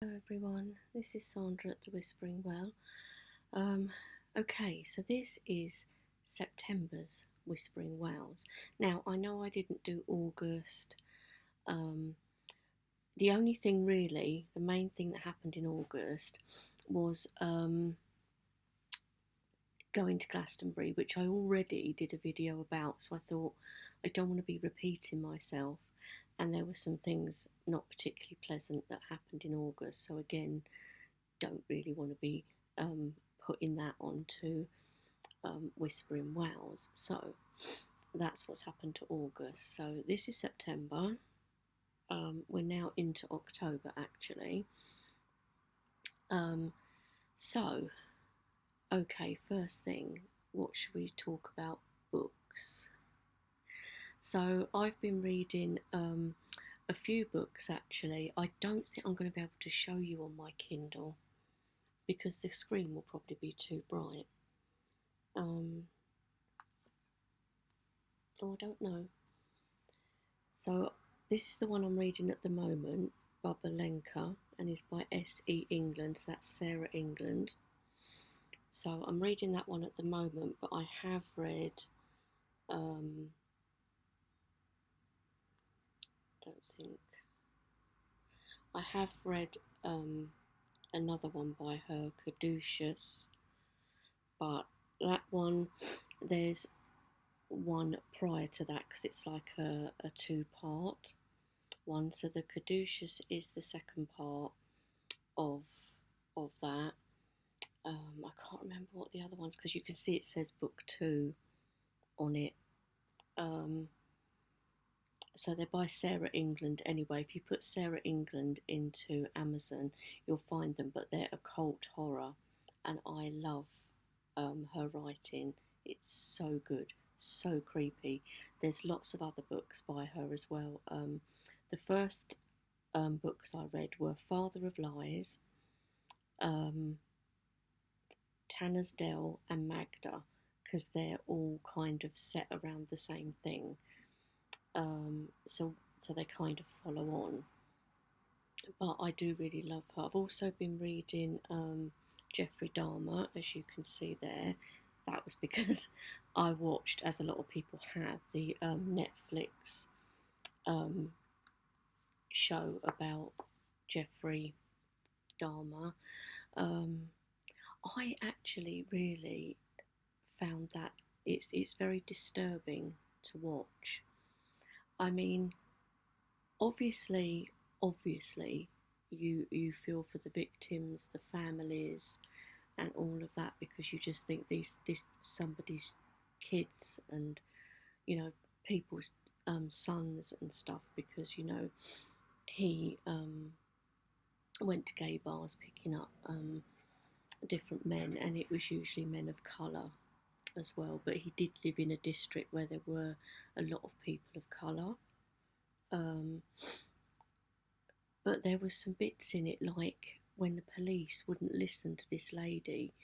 Hello everyone, this is Sandra at the Whispering Well. Okay, so this is September's Whispering Wells. Now, I know I didn't do August. Um, the only thing really, the main thing that happened in August was going to Glastonbury, which I already did a video about, so I thought I don't want to be repeating myself. And there were some things not particularly pleasant that happened in August, so again, don't really want to be putting that onto Whispering Wells. So that's what's happened to August. So this is September. We're now into October actually. Um, so, okay, first thing, what should we talk about? Books. So I've been reading a few books actually. I don't think I'm going to be able to show you on my Kindle because the screen will probably be too bright. Oh, I don't know. So this is the one I'm reading at the moment, Babalenka, and it's by S.E. England. So that's Sarah England. So I'm reading that one at the moment, but I have read, don't think, I have read another one by her, Caduceus, but that one, there's one prior to that because it's like a two-part one. So the Caduceus is the second part of that. I can't remember what the other ones, because you can see it says book 2 on it. So they're by Sarah England anyway. If you put Sarah England into Amazon, you'll find them, but they're occult horror, and I love her writing. It's so good, so creepy. There's lots of other books by her as well. The first books I read were Father of Lies, Tanner's Dell, and Magda, because they're all kind of set around the same thing. So they kind of follow on. But I do really love her. I've also been reading Jeffrey Dahmer, as you can see there. That was because I watched, as a lot of people have, the Netflix show about Jeffrey Dahmer. I actually really found that it's very disturbing to watch. I mean, obviously, you feel for the victims, the families, and all of that, because you just think this somebody's kids and people's sons and stuff, because he went to gay bars picking up different men, and it was usually men of colour as well, but he did live in a district where there were a lot of people of colour. But there was some bits in it, like when the police wouldn't listen to this lady,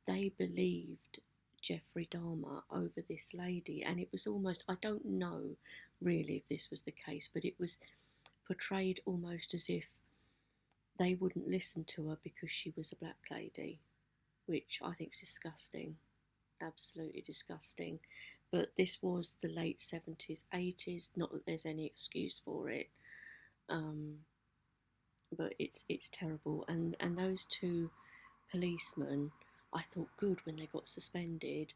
they believed Jeffrey Dahmer over this lady, and it was almost, I don't know really if this was the case, but it was portrayed almost as if they wouldn't listen to her because she was a black lady, which I think is disgusting, absolutely disgusting. But this was the late 70s, 80s, not that there's any excuse for it. But it's terrible, and those two policemen, I thought good when they got suspended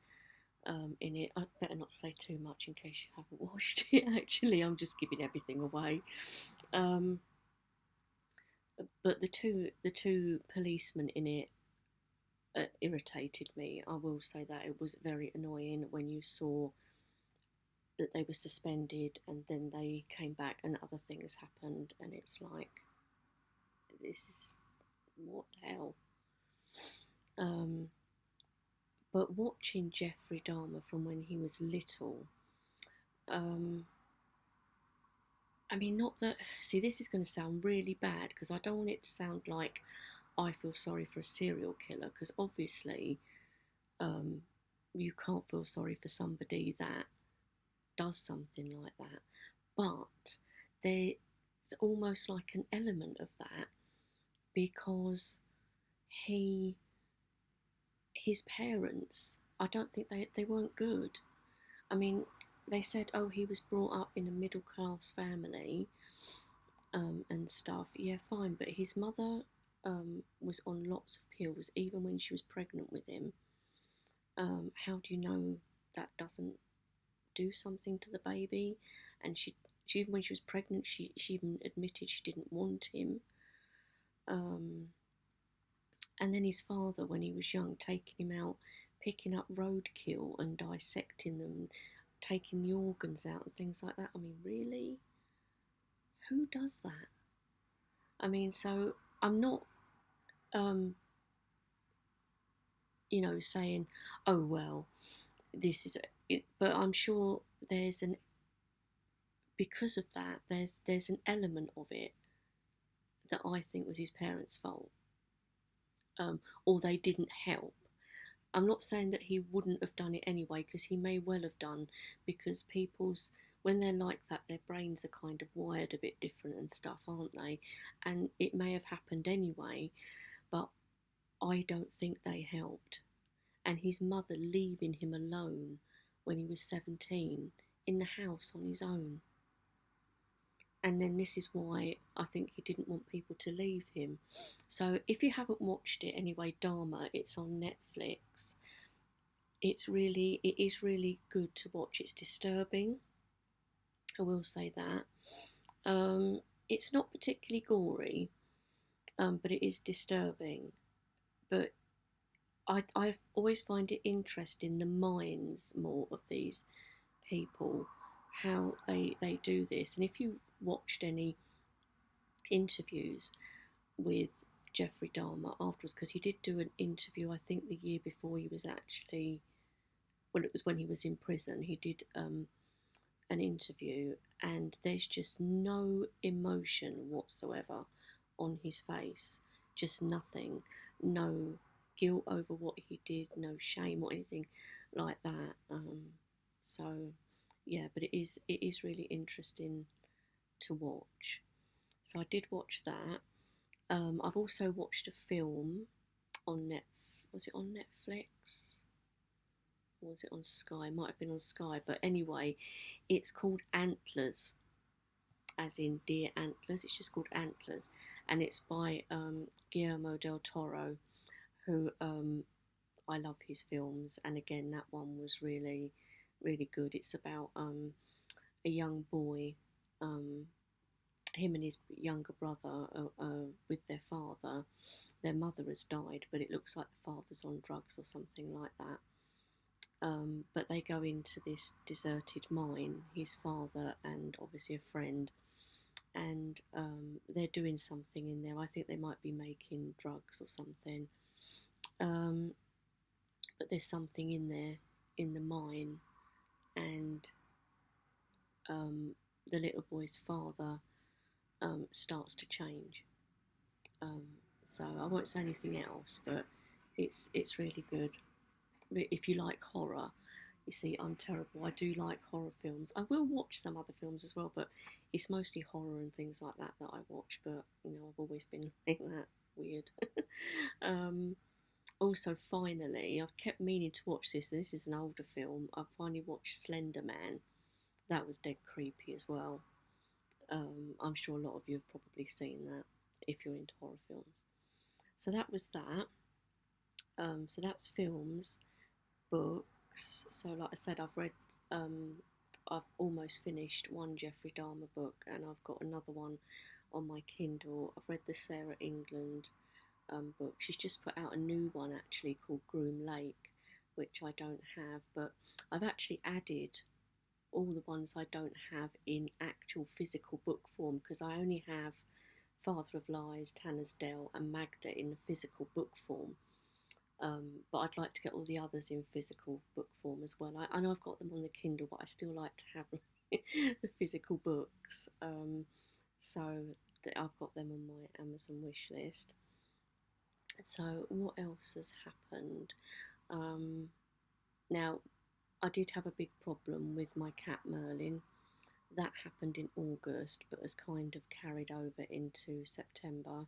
in it. I'd better not say too much in case you haven't watched it. Actually, I'm just giving everything away. But the two policemen in it irritated me. I will say that it was very annoying when you saw that they were suspended and then they came back and other things happened, and it's like, this is, what the hell? But watching Jeffrey Dahmer from when he was little, I mean, not that, see, this is going to sound really bad because I don't want it to sound like I feel sorry for a serial killer, because obviously you can't feel sorry for somebody that does something like that. But there's almost like an element of that because he his parents, I don't think they weren't good. I mean, they said, oh, he was brought up in a middle class family, and stuff. Yeah, fine, but his mother was on lots of pills even when she was pregnant with him. How do you know that doesn't do something to the baby? And she even when she was pregnant, she even admitted she didn't want him. Um, and then his father, when he was young, taking him out, picking up roadkill and dissecting them, taking the organs out and things like that. I mean, really? Who does that? I mean, so I'm not, um, saying, oh, well, this is it, but I'm sure there's an, because of that, there's an element of it that I think was his parents' fault, or they didn't help. I'm not saying that he wouldn't have done it anyway, because he may well have done, because people's, when they're like that, their brains are kind of wired a bit different and stuff, aren't they? And it may have happened anyway, but I don't think they helped. And his mother leaving him alone when he was 17 in the house on his own. And then this is why I think he didn't want people to leave him. So if you haven't watched it anyway, Dharma, it's on Netflix. It is really good to watch. It's disturbing, I will say that. It's not particularly gory, but it is disturbing. But I always find it interesting, the minds more of these people, how they do this. And if you've watched any interviews with Jeffrey Dahmer afterwards, because he did do an interview, I think the year before he was actually, well, it was when he was in prison, he did an interview, and there's just no emotion whatsoever on his face, just nothing, no guilt over what he did, no shame or anything like that. So yeah, but it is really interesting to watch. So I did watch that. I've also watched a film on Net. Was it on Netflix? Or was it on Sky? It might have been on Sky, but anyway, it's called Antlers, as in deer antlers. It's just called Antlers, and it's by Guillermo del Toro, who I love his films. And again, that one was really, really good. It's about a young boy, um, him and his younger brother with their father. Their mother has died, but it looks like the father's on drugs or something like that. But they go into this deserted mine, his father and obviously a friend, and they're doing something in there. I think they might be making drugs or something. Um, but there's something in there in the mine, and the little boy's father starts to change. Um, so I won't say anything else, but it's really good. If you like horror, you see, I'm terrible. I do like horror films. I will watch some other films as well, but it's mostly horror and things like that that I watch. But I've always been like that, weird. um, Also, finally, I've kept meaning to watch this. And this is an older film. I finally watched Slender Man. That was dead creepy as well. I'm sure a lot of you have probably seen that if you're into horror films. So that was that. So that's films, books. So like I said, I've almost finished one Jeffrey Dahmer book, and I've got another one on my Kindle. I've read the Sarah England book. She's just put out a new one actually called Groom Lake, which I don't have, but I've actually added all the ones I don't have in actual physical book form, because I only have Father of Lies, Tanner's Dell, and Magda in the physical book form. But I'd like to get all the others in physical book form as well. I know I've got them on the Kindle, but I still like to have the physical books. So I've got them on my Amazon wish list. So what else has happened? Now, I did have a big problem with my cat Merlin. That happened in August, but has kind of carried over into September.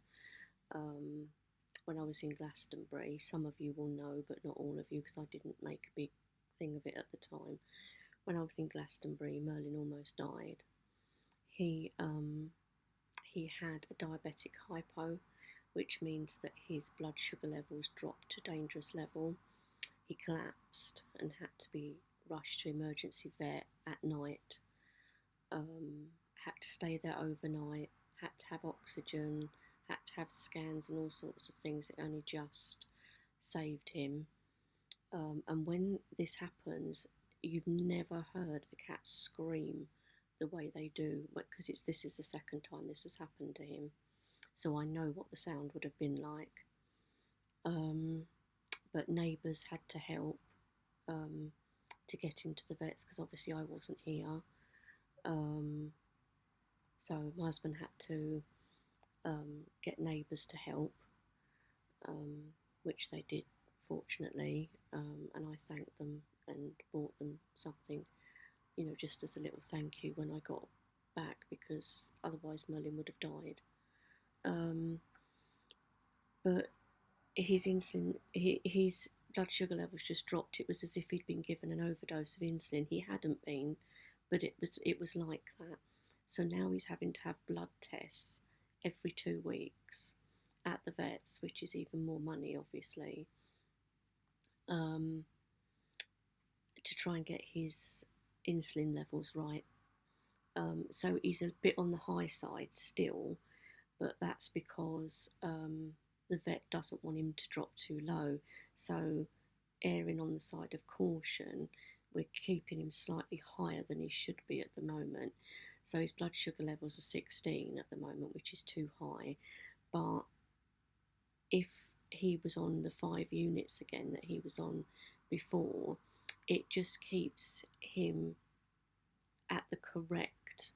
when I was in Glastonbury. Some of you will know, but not all of you, because I didn't make a big thing of it at the time. When I was in Glastonbury, Merlin almost died. He he had a diabetic hypo, which means that his blood sugar levels dropped to dangerous level. He collapsed and had to be rushed to emergency vet at night. Had to stay there overnight. Had to have oxygen. Had to have scans and all sorts of things. It only just saved him. And when this happens, you've never heard a cat scream the way they do, because this is the second time this has happened to him, so I know what the sound would have been like. But neighbours had to help to get him to the vets, because obviously I wasn't here. So my husband had to get neighbours to help, which they did, fortunately, and I thanked them and bought them something, just as a little thank you when I got back, because otherwise Merlin would have died. But his insulin, his blood sugar levels just dropped. It was as if he'd been given an overdose of insulin. He hadn't been, but it was like that. So now he's having to have blood tests every 2 weeks at the vets, which is even more money, obviously, to try and get his insulin levels right. So he's a bit on the high side still, but that's because the vet doesn't want him to drop too low. So, erring on the side of caution, we're keeping him slightly higher than he should be at the moment. So his blood sugar levels are 16 at the moment, which is too high. But if he was on the 5 units again that he was on before, it just keeps him at the correct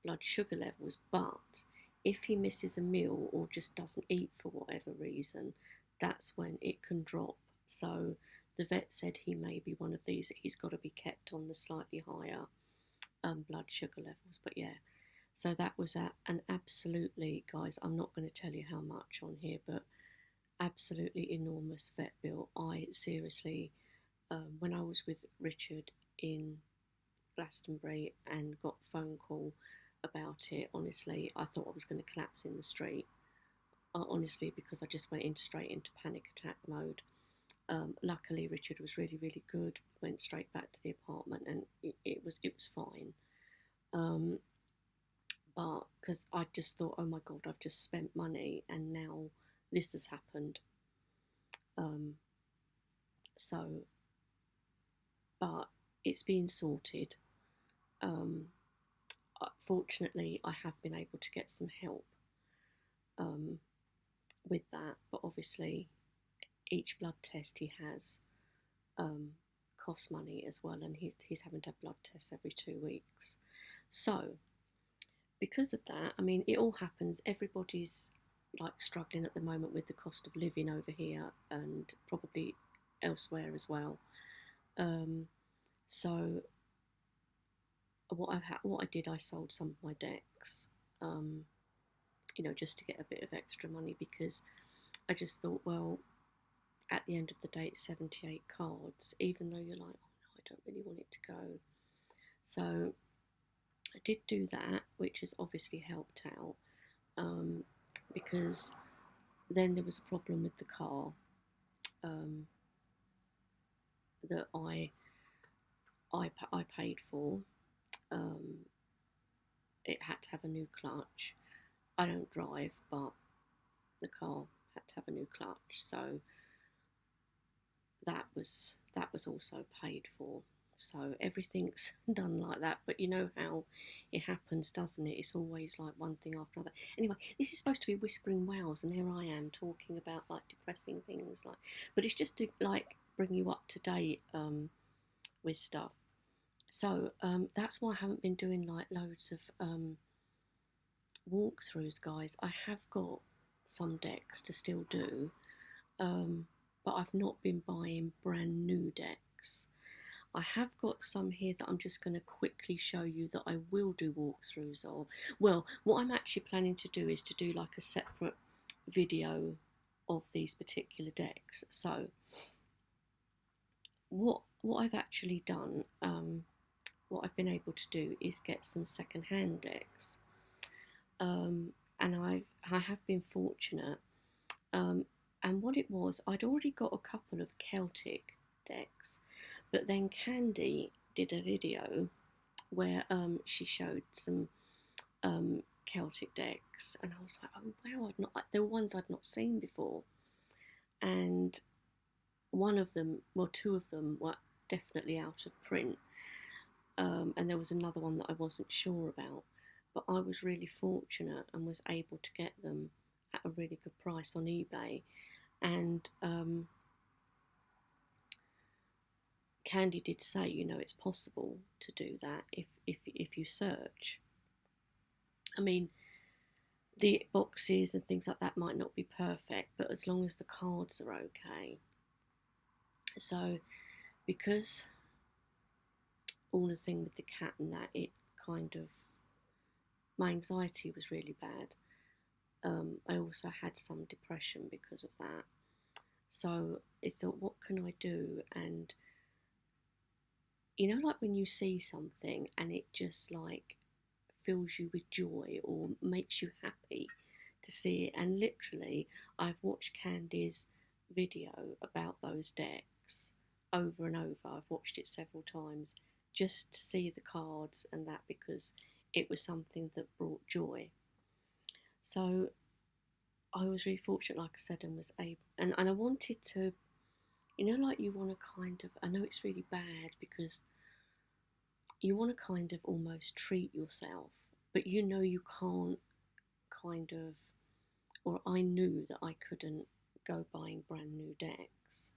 blood sugar levels. But if he misses a meal or just doesn't eat for whatever reason, that's when it can drop. So the vet said he may be one of these, that he's got to be kept on the slightly higher blood sugar levels. But yeah, so that was an absolutely, guys, I'm not going to tell you how much on here, but absolutely enormous vet bill. I seriously, when I was with Richard in Glastonbury and got a phone call about it, honestly, I thought I was going to collapse in the street. Honestly, because I just went straight into panic attack mode. Luckily, Richard was really, really good. Went straight back to the apartment, and it was fine. But because I just thought, oh my god, I've just spent money, and now this has happened. So, but it's been sorted. Fortunately, I have been able to get some help with that, but obviously, each blood test he has costs money as well, and he's having to have blood tests every 2 weeks. So, because of that, I mean, it all happens. Everybody's like struggling at the moment with the cost of living over here and probably elsewhere as well. So what I did, I sold some of my decks, just to get a bit of extra money, because I just thought, well, at the end of the day, it's 78 cards, even though you're like, oh no, I don't really want it to go. So I did do that, which has obviously helped out, because then there was a problem with the car that I paid for. It had to have a new clutch. I don't drive, but the car had to have a new clutch, so that was also paid for. So everything's done like that. But you know how it happens, doesn't it? It's always like one thing after another. Anyway, this is supposed to be Whispering Wales, and here I am talking about like depressing things, like. But it's just to like bring you up to date with stuff. So that's why I haven't been doing like loads of walkthroughs, guys. I have got some decks to still do, but I've not been buying brand new decks. I have got some here that I'm just going to quickly show you that I will do walkthroughs of. Well, what I'm actually planning to do is to do like a separate video of these particular decks. So what I've actually done, what I've been able to do is get some second-hand decks, and I have been fortunate. And what it was, I'd already got a couple of Celtic decks, but then Candy did a video where she showed some Celtic decks, and I was like, oh wow, they were ones I'd not seen before, and one of them, well, two of them were definitely out of print, and there was another one that I wasn't sure about, but I was really fortunate and was able to get them at a really good price on eBay. And Candy did say, you know, it's possible to do that if you search. I mean, the boxes and things like that might not be perfect, but as long as the cards are okay. So, because all the thing with the cat and that, it kind of, my anxiety was really bad. I also had some depression because of that. So I thought, what can I do? And you know, like when you see something and it just like fills you with joy or makes you happy to see it. And literally, I've watched Candy's video about those decks over and over. I've watched it several times just to see the cards and that, because it was something that brought joy. So I was really fortunate, like I said, and was able, and I wanted to, you know, like you want to kind of, I know it's really bad because you want to kind of almost treat yourself, but you know you can't kind of, or I knew that I couldn't go buying brand new decks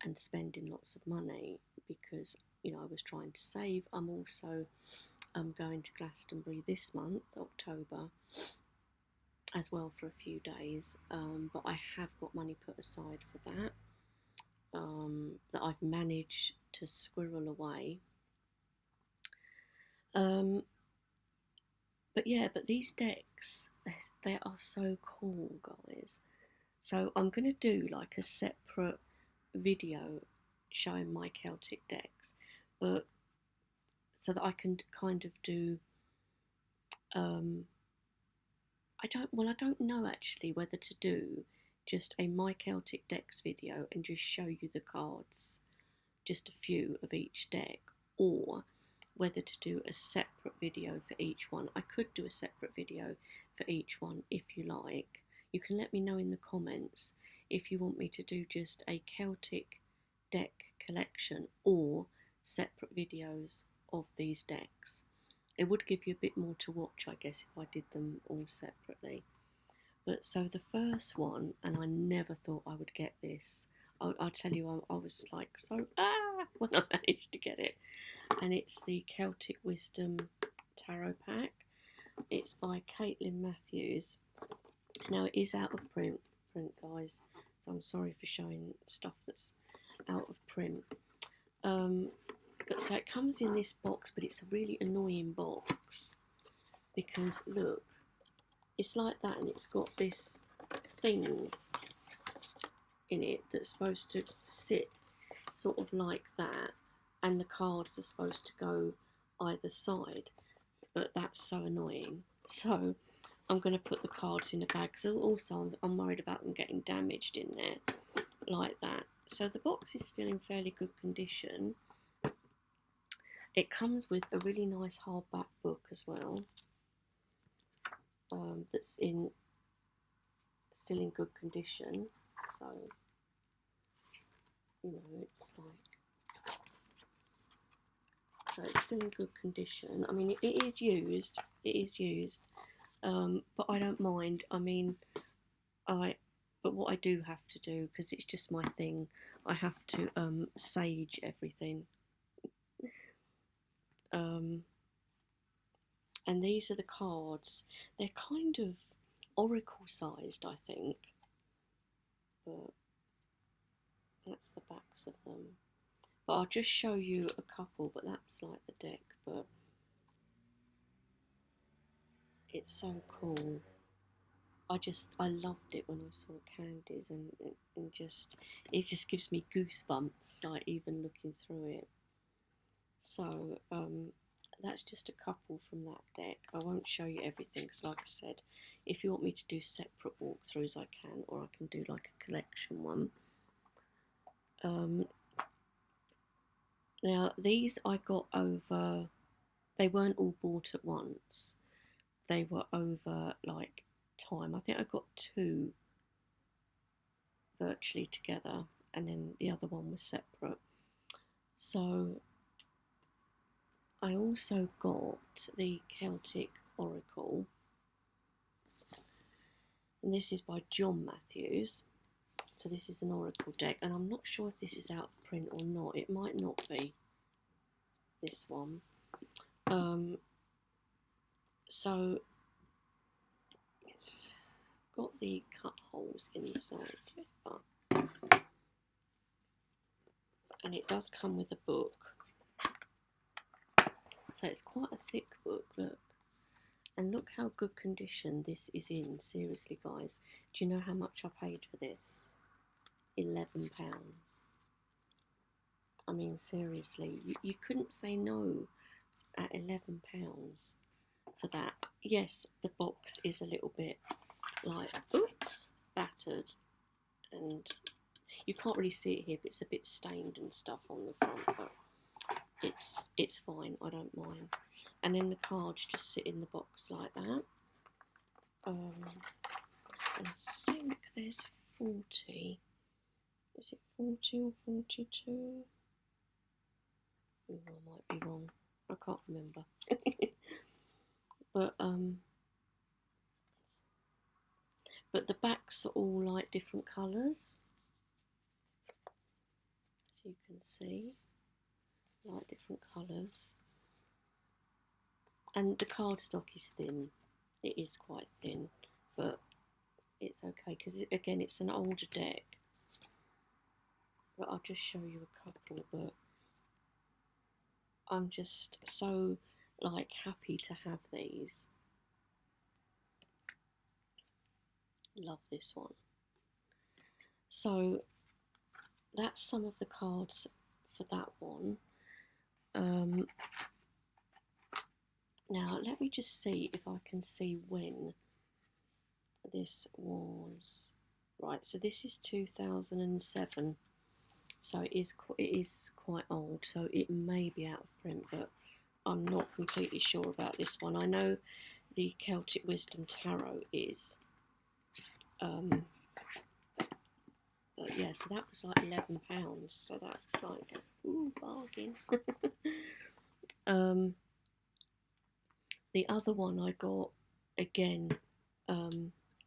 and spending lots of money because, you know, I was trying to save. I'm also going to Glastonbury this month, October, as well for a few days, but I have got money put aside for that, that I've managed to squirrel away. But yeah, but these decks, they are so cool, guys. So I'm going to do like a separate video showing my Celtic decks, but so that I can kind of do, I don't know actually whether to do just a my Celtic decks video and just show you the cards, just a few of each deck, or whether to do a separate video for each one. I could do a separate video for each one if you like. You can let me know in the comments if you want me to do just a Celtic deck collection or separate videos of these decks. It would give you a bit more to watch, I guess, if I did them all separately. But so the first one, and I never thought I would get this. I'll tell you, I was like so when I managed to get it. And it's the Celtic Wisdom Tarot Pack. It's by Caitlin Matthews. Now it is out of print, guys, so I'm sorry for showing stuff that's out of print. But so it comes in this box, but it's a really annoying box because look, it's like that, and it's got this thing in it that's supposed to sit sort of like that, and the cards are supposed to go either side, but that's so annoying. So I'm going to put the cards in a bag, because also I'm worried about them getting damaged in there like that. So the box is still in fairly good condition. It comes with a really nice hardback book as well, that's still in good condition. So, you know, it's like, so it's still in good condition. I mean, it is used, but I don't mind. I mean, but what I do have to do, because it's just my thing, I have to sage everything. And these are the cards. They're kind of oracle sized, I think, but that's the backs of them. But I'll just show you a couple, but that's like the deck, but it's so cool. I loved it when I saw candies, and just it just gives me goosebumps, like even looking through it. So that's just a couple from that deck. I won't show you everything because, like I said, if you want me to do separate walkthroughs, I can, or I can do like a collection one. Now these I got over. They weren't all bought at once. They were over like time. I think I got two virtually together, and then the other one was separate. So I also got the Celtic Oracle, and this is by John Matthews. So this is an Oracle deck, and I'm not sure if this is out of print or not. It might not be, this one. So it's got the cut holes in the sides of it, and it does come with a book. So it's quite a thick book, look. And look how good condition this is in. Seriously, guys. Do you know how much I paid for this? £11. I mean, seriously, you couldn't say no at £11 for that. Yes, the box is a little bit like, oops, battered. And you can't really see it here, but it's a bit stained and stuff on the front. But it's fine, I don't mind. And then the cards just sit in the box like that. And I think there's 40. Is it 40 or 42? Oh, I might be wrong. I can't remember. But the backs are all like different colours. As you can see, like different colours. And the cardstock is thin. It is quite thin, but it's okay because again, it's an older deck. But I'll just show you a couple. But I'm just so like happy to have these. Love this one. So that's some of the cards for that one. Now let me just see if I can see when this was. Right, so this is 2007. So it is quite old, so it may be out of print, but I'm not completely sure about this one. I know the Celtic Wisdom Tarot is. But yeah, so that was like £11. So that's like, ooh, bargain. The other one I got again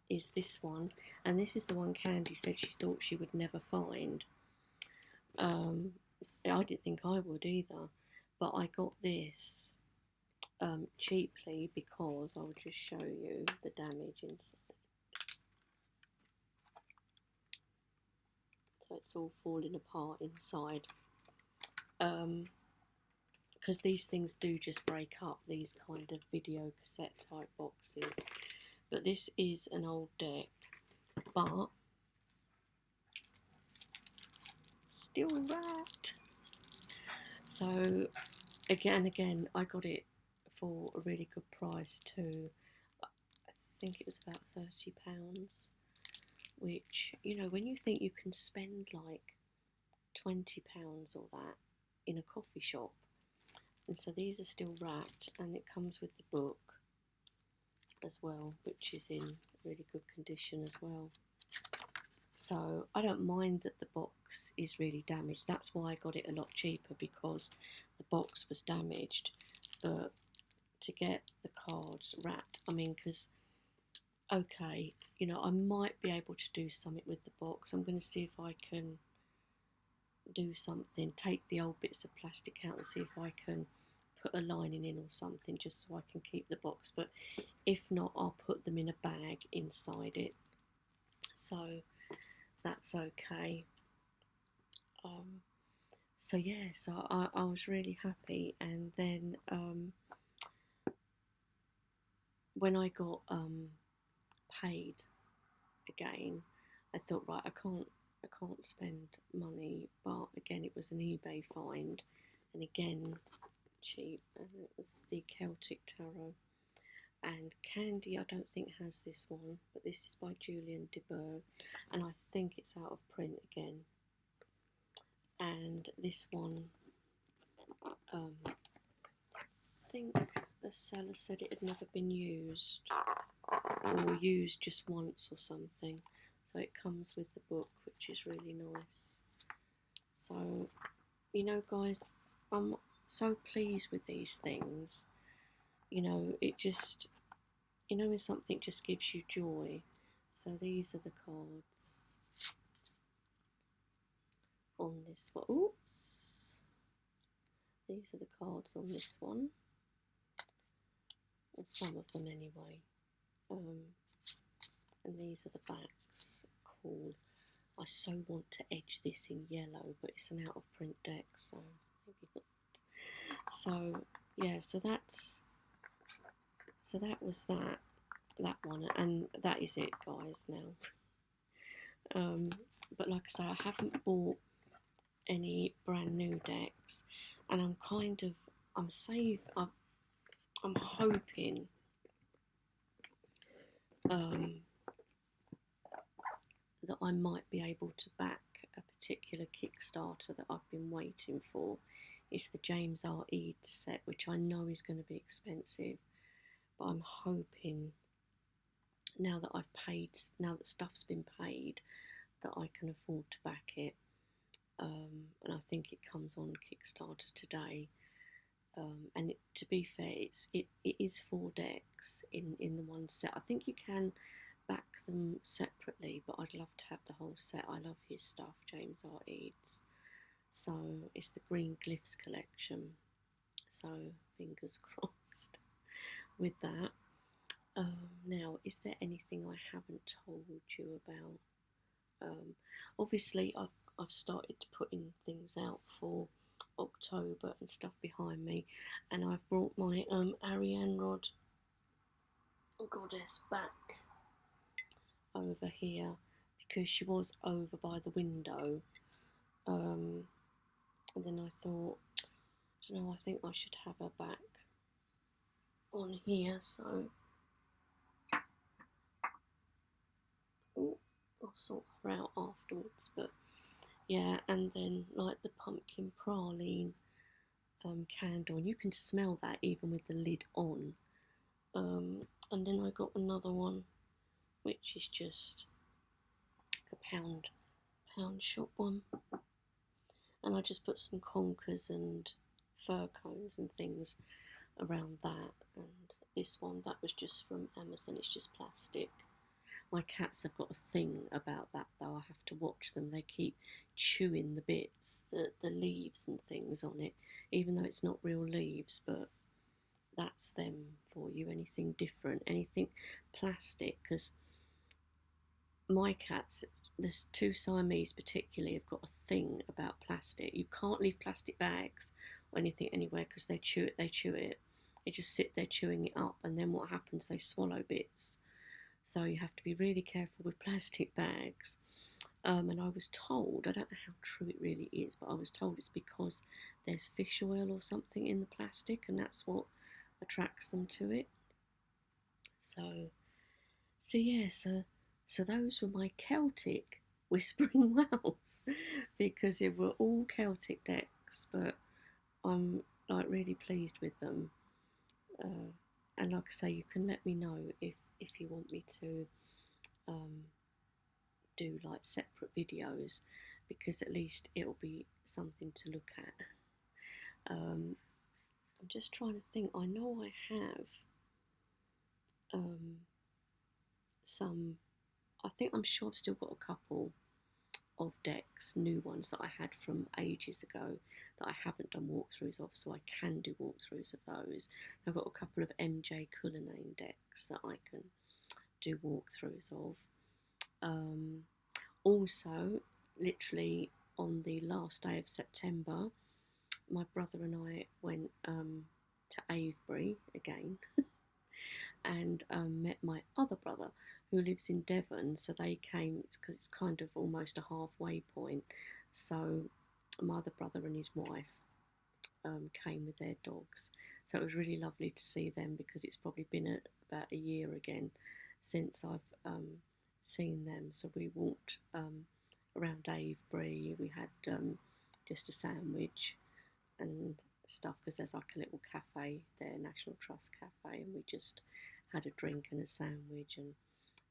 is this one, and this is the one Candy said she thought she would never find. I didn't think I would either, but I got this cheaply because I'll just show you the damage inside. So it's all falling apart inside. Because these things do just break up, these kind of video cassette type boxes. But this is an old deck, but still wrapped. So again, I got it for a really good price too. I think it was about £30, which, you know, when you think you can spend like £20 or that in a coffee shop. And so these are still wrapped, and it comes with the book as well, which is in really good condition as well. So I don't mind that the box is really damaged. That's why I got it a lot cheaper, because the box was damaged. But to get the cards wrapped, I mean, because, okay, you know, I might be able to do something with the box. I'm going to see if I can do something, take the old bits of plastic out and see if I can put a lining in or something, just so I can keep the box. But if not, I'll put them in a bag inside it, so that's okay. So yeah, so I was really happy. And then when I got paid again, I thought, right, I can't spend money. But again, it was an eBay find, and again cheap, and it was the Celtic Tarot. And Candy, I don't think has this one, but this is by Julian de Burgh, and I think it's out of print again. And this one, I think the seller said it had never been used, or used just once or something. So it comes with the book, which is really nice. So, you know, guys, I'm so pleased with these things. You know, it just, you know, when something just gives you joy. So these are the cards on this one. Oops. These are the cards on this one. Or some of them anyway. And these are the backs. Cool. I so want to edge this in yellow, but it's an out of print deck, so maybe not. So yeah, so that was that one, and that is it, guys. Now, but like I say, I haven't bought any brand new decks, and I'm hoping that I might be able to back a particular Kickstarter that I've been waiting for. It's the James R. Eads set, which I know is going to be expensive, but I'm hoping now that stuff's been paid, that I can afford to back it. And I think it comes on Kickstarter today. And to be fair, it is 4 decks in the one set. I think you can back them separately, but I'd love to have the whole set. I love his stuff, James R. Eads. So it's the Green Glyphs collection. So fingers crossed with that. Now, is there anything I haven't told you about? Obviously, I've started putting things out for October and stuff behind me, and I've brought my Ariane Rod goddess back over here because she was over by the window, and then I thought, you know, I think I should have her back on here, so I'll sort her out afterwards. But yeah, and then like the pumpkin praline candle, and you can smell that even with the lid on. And then I got another one, which is just a pound shop one, and I just put some conkers and fir cones and things around that. And this one, that was just from Amazon, it's just plastic. My cats have got a thing about that though, I have to watch them. They keep chewing the bits, the leaves and things on it, even though it's not real leaves, but that's them for you. Anything different, anything plastic, because my cats, there's 2 Siamese particularly, have got a thing about plastic. You can't leave plastic bags or anything anywhere because they chew it. They just sit there chewing it up, and then what happens, they swallow bits. So you have to be really careful with plastic bags. And I was told, I don't know how true it really is, but I was told it's because there's fish oil or something in the plastic, and that's what attracts them to it. So yeah, so those were my Celtic Whispering Wells, because it were all Celtic decks, but I'm like really pleased with them. And like I say, you can let me know if you want me to do like separate videos, because at least it'll be something to look at. I'm just trying to think. I know I have some, I'm sure I've still got a couple of decks, new ones that I had from ages ago that I haven't done walkthroughs of, so I can do walkthroughs of those. I've got a couple of MJ Cullinane decks that I can do walkthroughs of. Also, literally on the last day of September, my brother and I went to Avebury again and met my other brother, who lives in Devon, so they came because it's kind of almost a halfway point. So my other brother and his wife came with their dogs. So it was really lovely to see them because it's probably been about a year again since I've seen them. So we walked around Avebury. We had just a sandwich and stuff because there's like a little cafe there, National Trust Cafe, and we just had a drink and a sandwich and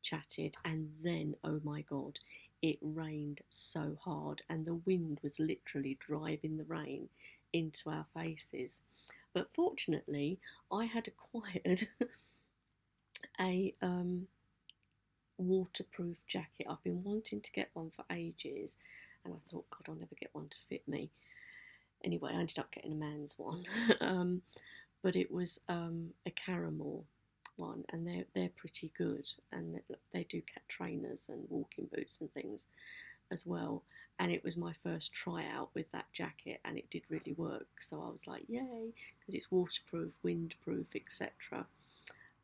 chatted. And then, oh my God, it rained so hard, and the wind was literally driving the rain into our faces. But fortunately, I had acquired a waterproof jacket. I've been wanting to get one for ages, and I thought, God, I'll never get one to fit me. Anyway, I ended up getting a man's one, but it was a caramel one, and they're pretty good, and they do trainers and walking boots and things as well. And it was my first tryout with that jacket, and it did really work. So I was like, yay, because it's waterproof, windproof, etc.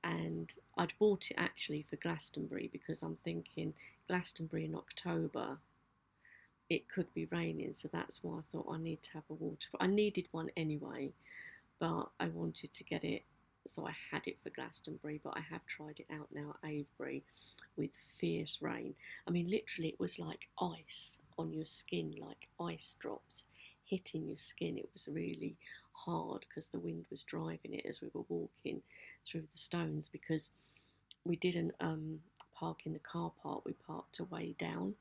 And I'd bought it actually for Glastonbury because I'm thinking Glastonbury in October, it could be raining, so that's why I thought I need to have a waterproof. I needed one anyway, but I wanted to get it, so I had it for Glastonbury. But I have tried it out now at Avebury with fierce rain. I mean, literally, it was like ice on your skin, like ice drops hitting your skin. It was really hard because the wind was driving it as we were walking through the stones, because we didn't park in the car park, we parked away down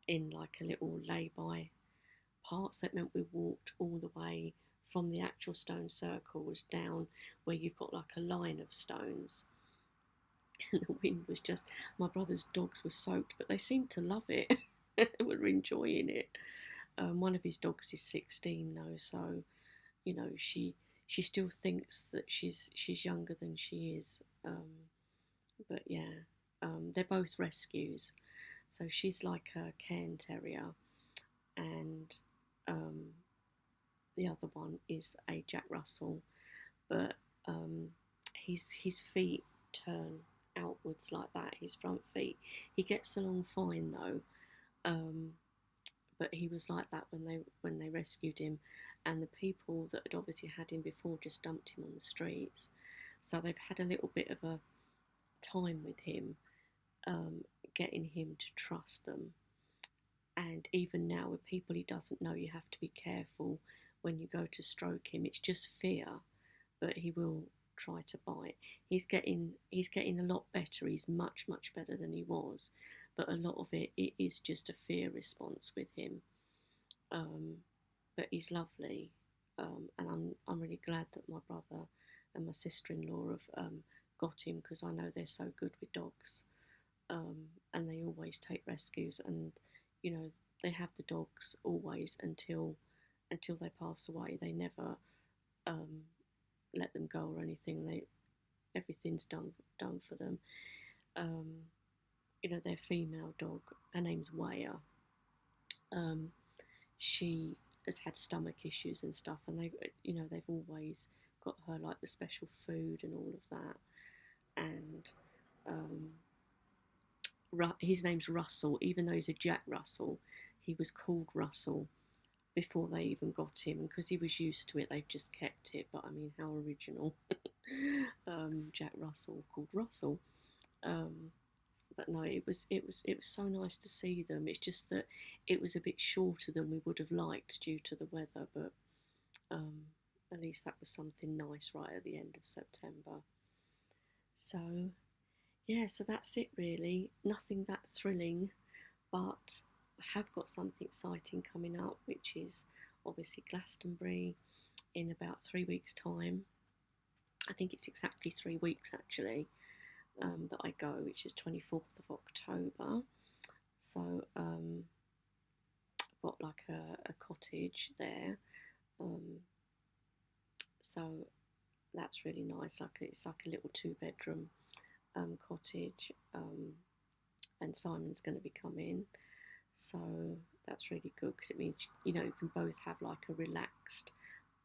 in like a little lay-by part, so it meant we walked all the way from the actual stone circle was down where you've got like a line of stones. And the wind was just, my brother's dogs were soaked, but they seemed to love it. They were enjoying it. One of his dogs is 16 though, so you know she still thinks that she's younger than she is. But yeah, they're both rescues. So she's like a Cairn Terrier, and um, the other one is a Jack Russell, but his feet turn outwards like that. His front feet. He gets along fine though, but he was like that when they rescued him, and the people that had obviously had him before just dumped him on the streets. So they've had a little bit of a time with him, getting him to trust them. And even now, with people he doesn't know, you have to be careful when you go to stroke him. It's just fear, but he will try to bite. He's getting a lot better. He's much better than he was, but a lot of it is just a fear response with him. Um, but he's lovely, and I'm really glad that my brother and my sister-in-law have got him, because I know they're so good with dogs, and they always take rescues, and you know they have the dogs always until they pass away. They never um, let them go or anything. Everything's done for them. Um, you know, their female dog, her name's Waya. Um, she has had stomach issues and stuff, and they've always got her like the special food and all of that. And um, his name's Russell, even though he's a Jack Russell, he was called Russell before they even got him, and because he was used to it, they've just kept it. But I mean, how original. Jack Russell called Russell. Um, but no, it was so nice to see them. It's just that it was a bit shorter than we would have liked due to the weather, but um, at least that was something nice right at the end of September. So yeah, so that's it really. Nothing that thrilling, but I have got something exciting coming up, which is obviously Glastonbury in about 3 weeks' time. I think it's exactly 3 weeks actually, that I go, which is 24th of October. So I've got like a cottage there. Um, so that's really nice. It's like a little 2 bedroom cottage, and Simon's going to be coming. So that's really good because it means you can both have like a relaxed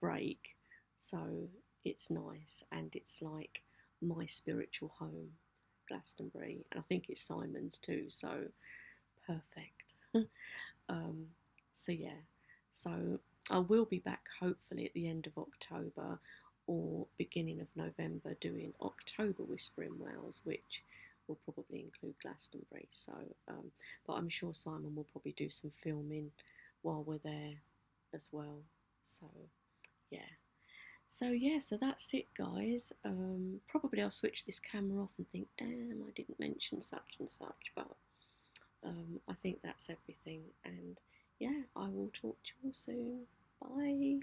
break. So it's nice, and it's like my spiritual home, Glastonbury, and I think it's Simon's too, so perfect. um, so yeah, so I will be back hopefully at the end of October or beginning of November doing October Whispering Wales, which will probably include Glastonbury. So, but I'm sure Simon will probably do some filming while we're there as well. So yeah. So yeah, so that's it, guys. Probably I'll switch this camera off and think, damn, I didn't mention such and such, but I think that's everything. And yeah, I will talk to you all soon. Bye.